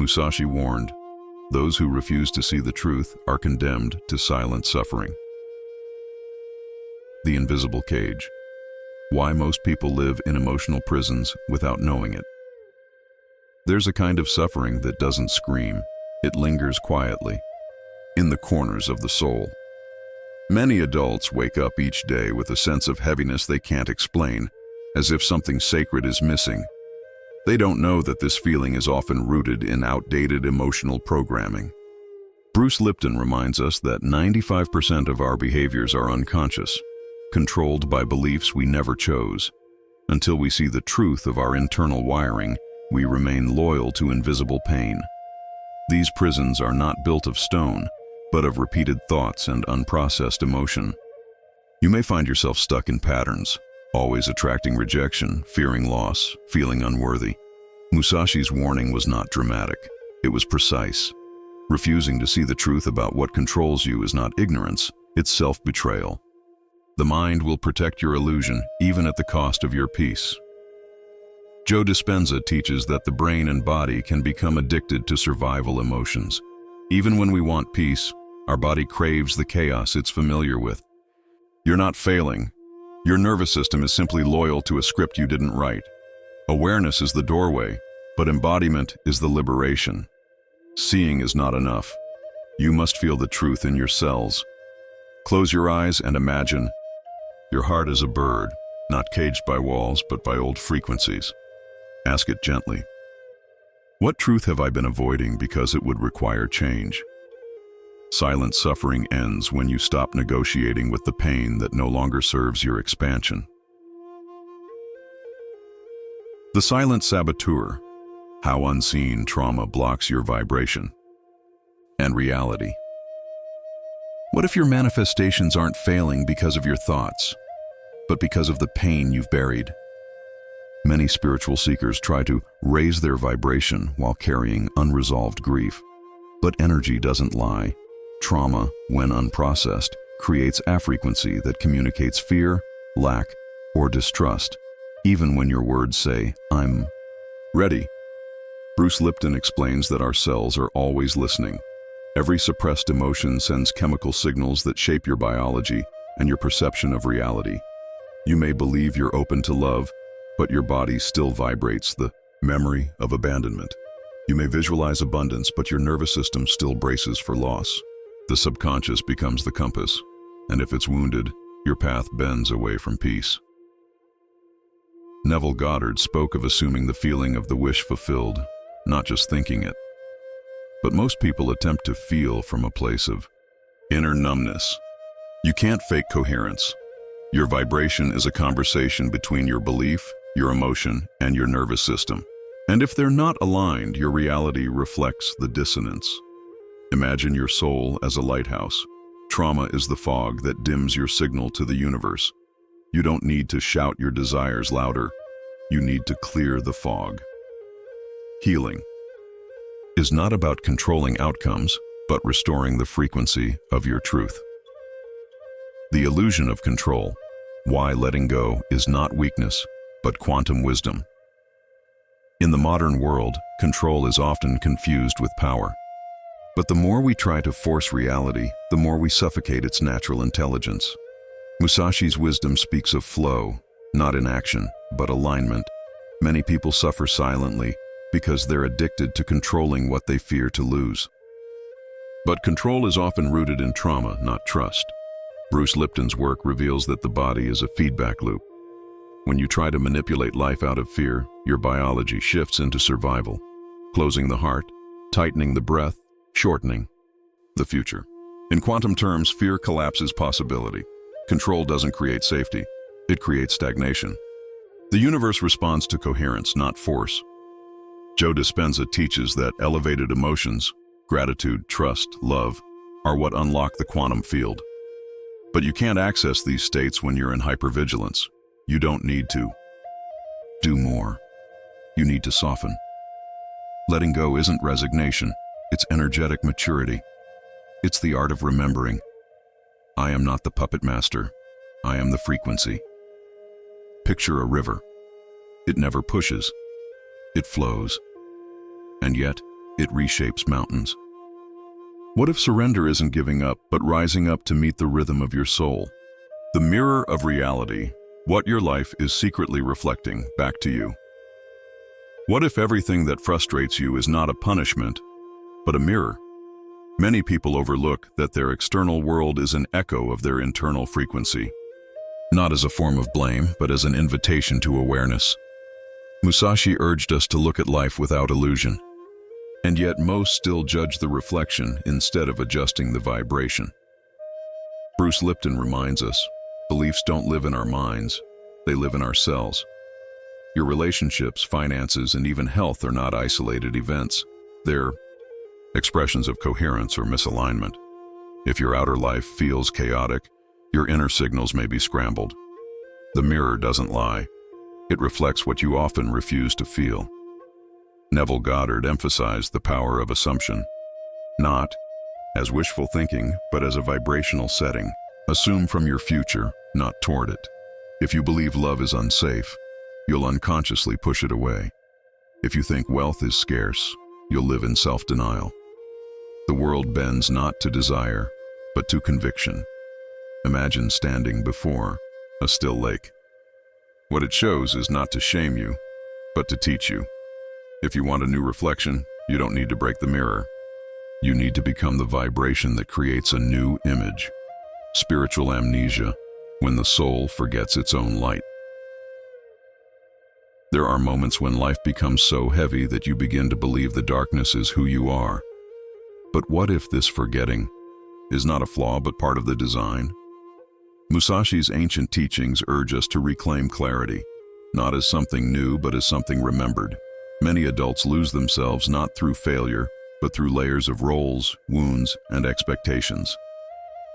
Musashi warned, those who refuse to see the truth are condemned to silent suffering. The invisible cage. Why most people live in emotional prisons without knowing it. There's a kind of suffering that doesn't scream. It lingers quietly, in the corners of the soul. Many adults wake up each day with a sense of heaviness they can't explain, as if something sacred is missing. They don't know that this feeling is often rooted in outdated emotional programming. Bruce Lipton reminds us that 95% of our behaviors are unconscious, controlled by beliefs we never chose. Until we see the truth of our internal wiring, we remain loyal to invisible pain. These prisons are not built of stone, but of repeated thoughts and unprocessed emotion. You may find yourself stuck in patterns, always attracting rejection, fearing loss, feeling unworthy. Musashi's warning was not dramatic. It was precise. Refusing to see the truth about what controls you is not ignorance, it's self-betrayal. The mind will protect your illusion, even at the cost of your peace. Joe Dispenza teaches that the brain and body can become addicted to survival emotions. Even when we want peace, our body craves the chaos it's familiar with. You're not failing. Your nervous system is simply loyal to a script you didn't write. Awareness is the doorway, but embodiment is the liberation. Seeing is not enough. You must feel the truth in your cells. Close your eyes and imagine. Your heart is a bird, not caged by walls, but by old frequencies. Ask it gently. What truth have I been avoiding because it would require change? Silent suffering ends when you stop negotiating with the pain that no longer serves your expansion. The silent saboteur. How unseen trauma blocks your vibration. And reality. What if your manifestations aren't failing because of your thoughts, but because of the pain you've buried? Many spiritual seekers try to raise their vibration while carrying unresolved grief. But energy doesn't lie. Trauma, when unprocessed, creates a frequency that communicates fear, lack, or distrust, even when your words say, "I'm ready." Bruce Lipton explains that our cells are always listening. Every suppressed emotion sends chemical signals that shape your biology and your perception of reality. You may believe you're open to love, but your body still vibrates the memory of abandonment. You may visualize abundance, but your nervous system still braces for loss. The subconscious becomes the compass, and if it's wounded, your path bends away from peace. Neville Goddard spoke of assuming the feeling of the wish fulfilled, not just thinking it. But most people attempt to feel from a place of inner numbness. You can't fake coherence. Your vibration is a conversation between your belief, your emotion, and your nervous system. And if they're not aligned, your reality reflects the dissonance. Imagine your soul as a lighthouse. Trauma is the fog that dims your signal to the universe. You don't need to shout your desires louder. You need to clear the fog. Healing is not about controlling outcomes, but restoring the frequency of your truth. The illusion of control. Why letting go is not weakness, but quantum wisdom. In the modern world, control is often confused with power. But the more we try to force reality, the more we suffocate its natural intelligence. Musashi's wisdom speaks of flow, not inaction, but alignment. Many people suffer silently because they're addicted to controlling what they fear to lose. But control is often rooted in trauma, not trust. Bruce Lipton's work reveals that the body is a feedback loop. When you try to manipulate life out of fear, your biology shifts into survival, closing the heart, tightening the breath, shortening the future. In quantum terms, fear collapses possibility. Control doesn't create safety, it creates stagnation. The universe responds to coherence, not force. Joe Dispenza teaches that elevated emotions, gratitude, trust, love, are what unlock the quantum field. But you can't access these states when you're in hypervigilance. You don't need to do more. You need to soften. Letting go isn't resignation, it's energetic maturity. It's the art of remembering. I am not the puppet master. I am the frequency. Picture a river. It never pushes. It flows. And yet, it reshapes mountains. What if surrender isn't giving up, but rising up to meet the rhythm of your soul? The mirror of reality, what your life is secretly reflecting back to you. What if everything that frustrates you is not a punishment, but a mirror? Many people overlook that their external world is an echo of their internal frequency, not as a form of blame, but as an invitation to awareness. Musashi urged us to look at life without illusion, and yet most still judge the reflection instead of adjusting the vibration. Bruce Lipton reminds us, beliefs don't live in our minds, they live in our cells. Your relationships, finances, and even health are not isolated events. They're expressions of coherence or misalignment. If your outer life feels chaotic, your inner signals may be scrambled. The mirror doesn't lie. It reflects what you often refuse to feel. Neville Goddard emphasized the power of assumption, not as wishful thinking, but as a vibrational setting. Assume from your future, not toward it. If you believe love is unsafe, you'll unconsciously push it away. If you think wealth is scarce, you'll live in self-denial. The world bends not to desire, but to conviction. Imagine standing before a still lake. What it shows is not to shame you, but to teach you. If you want a new reflection, you don't need to break the mirror. You need to become the vibration that creates a new image. Spiritual amnesia, when the soul forgets its own light. There are moments when life becomes so heavy that you begin to believe the darkness is who you are. But what if this forgetting is not a flaw but part of the design? Musashi's ancient teachings urge us to reclaim clarity, not as something new but as something remembered. Many adults lose themselves not through failure, but through layers of roles, wounds, and expectations.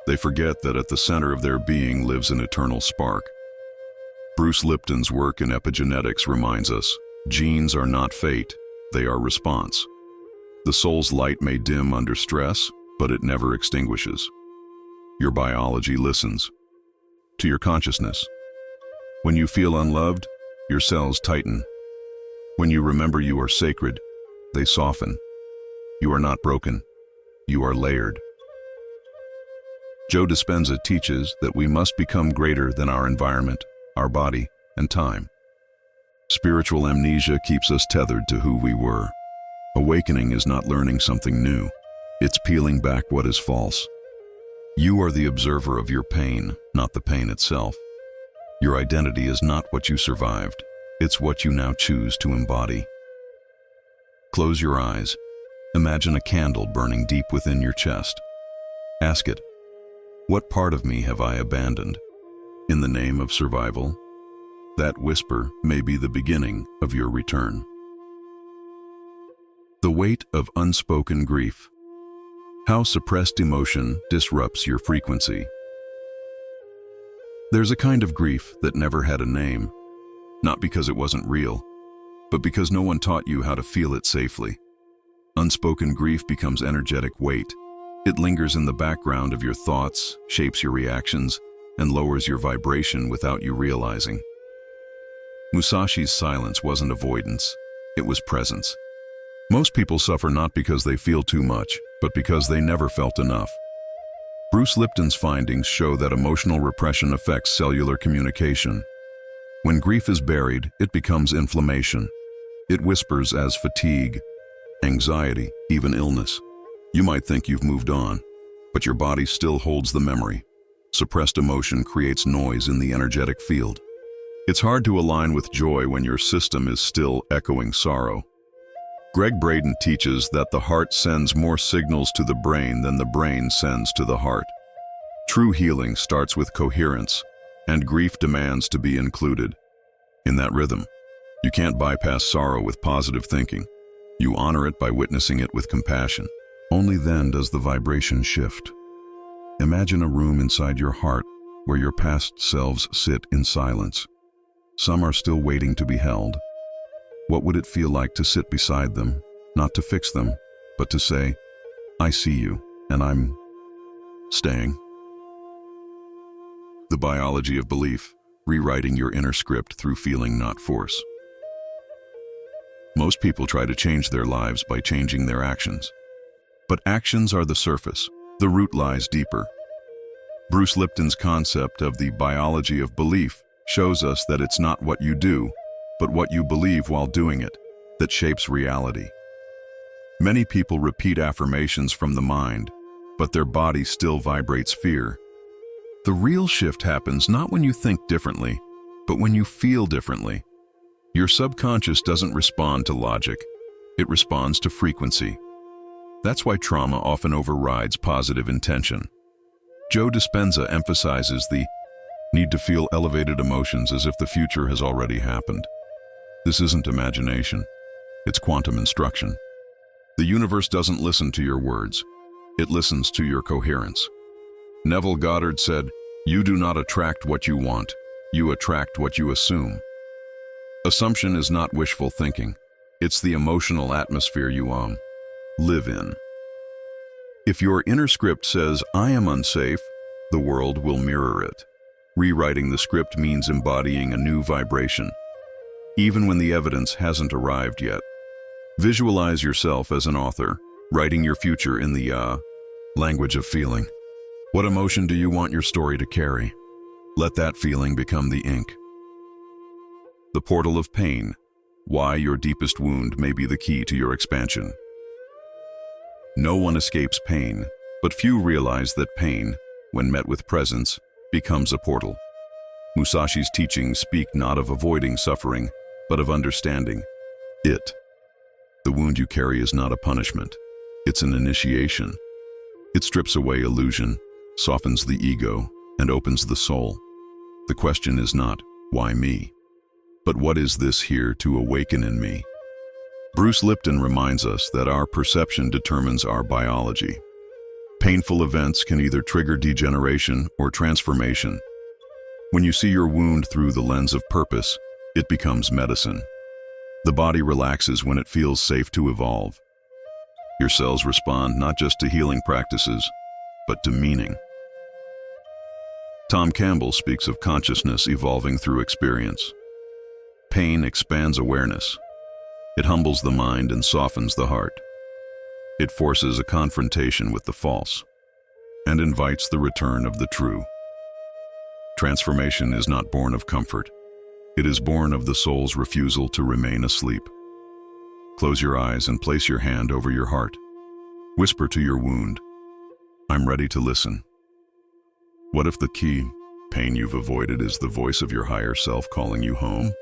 They forget that at the center of their being lives an eternal spark. Bruce Lipton's work in epigenetics reminds us, genes are not fate, they are response. The soul's light may dim under stress, but it never extinguishes. Your biology listens to your consciousness. When you feel unloved, your cells tighten. When you remember you are sacred, they soften. You are not broken, you are layered. Joe Dispenza teaches that we must become greater than our environment, our body, and time. Spiritual amnesia keeps us tethered to who we were. Awakening is not learning something new. It's peeling back what is false. You are the observer of your pain, not the pain itself. Your identity is not what you survived. It's what you now choose to embody. Close your eyes. Imagine a candle burning deep within your chest. Ask it, what part of me have I abandoned? In the name of survival? That whisper may be the beginning of your return. The weight of unspoken grief. How suppressed emotion disrupts your frequency. There's a kind of grief that never had a name, not because it wasn't real, but because no one taught you how to feel it safely. Unspoken grief becomes energetic weight. It lingers in the background of your thoughts, shapes your reactions, and lowers your vibration without you realizing. Musashi's silence wasn't avoidance, it was presence. Most people suffer not because they feel too much, but because they never felt enough. Bruce Lipton's findings show that emotional repression affects cellular communication. When grief is buried, it becomes inflammation. It whispers as fatigue, anxiety, even illness. You might think you've moved on, but your body still holds the memory. Suppressed emotion creates noise in the energetic field. It's hard to align with joy when your system is still echoing sorrow. Greg Braden teaches that the heart sends more signals to the brain than the brain sends to the heart. True healing starts with coherence, and grief demands to be included in that rhythm. You can't bypass sorrow with positive thinking. You honor it by witnessing it with compassion. Only then does the vibration shift. Imagine a room inside your heart where your past selves sit in silence. Some are still waiting to be held. What would it feel like to sit beside them, not to fix them, but to say, I see you, and I'm staying? The biology of belief, rewriting your inner script through feeling, not force. Most people try to change their lives by changing their actions. But actions are the surface. The root lies deeper. Bruce Lipton's concept of the biology of belief shows us that it's not what you do, but what you believe while doing it, that shapes reality. Many people repeat affirmations from the mind, but their body still vibrates fear. The real shift happens not when you think differently, but when you feel differently. Your subconscious doesn't respond to logic, it responds to frequency. That's why trauma often overrides positive intention. Joe Dispenza emphasizes the need to feel elevated emotions as if the future has already happened. This isn't imagination, it's quantum instruction. The universe doesn't listen to your words, it listens to your coherence. Neville Goddard said, "You do not attract what you want, you attract what you assume." Assumption is not wishful thinking, it's the emotional atmosphere you live in. If your inner script says, "I am unsafe," the world will mirror it. Rewriting the script means embodying a new vibration, even when the evidence hasn't arrived yet. Visualize yourself as an author, writing your future in the language of feeling. What emotion do you want your story to carry? Let that feeling become the ink. The portal of pain, why your deepest wound may be the key to your expansion. No one escapes pain, but few realize that pain, when met with presence, becomes a portal. Musashi's teachings speak not of avoiding suffering, but of understanding it. The wound you carry is not a punishment, it's an initiation. It strips away illusion, softens the ego, and opens the soul. The question is not, why me? But what is this here to awaken in me? Bruce Lipton reminds us that our perception determines our biology. Painful events can either trigger degeneration or transformation. When you see your wound through the lens of purpose, it becomes medicine. The body relaxes when it feels safe to evolve. Your cells respond not just to healing practices, but to meaning. Tom Campbell speaks of consciousness evolving through experience. Pain expands awareness. It humbles the mind and softens the heart. It forces a confrontation with the false and invites the return of the true. Transformation is not born of comfort. It is born of the soul's refusal to remain asleep. Close your eyes and place your hand over your heart. Whisper to your wound, "I'm ready to listen." What if the key pain you've avoided is the voice of your higher self calling you home?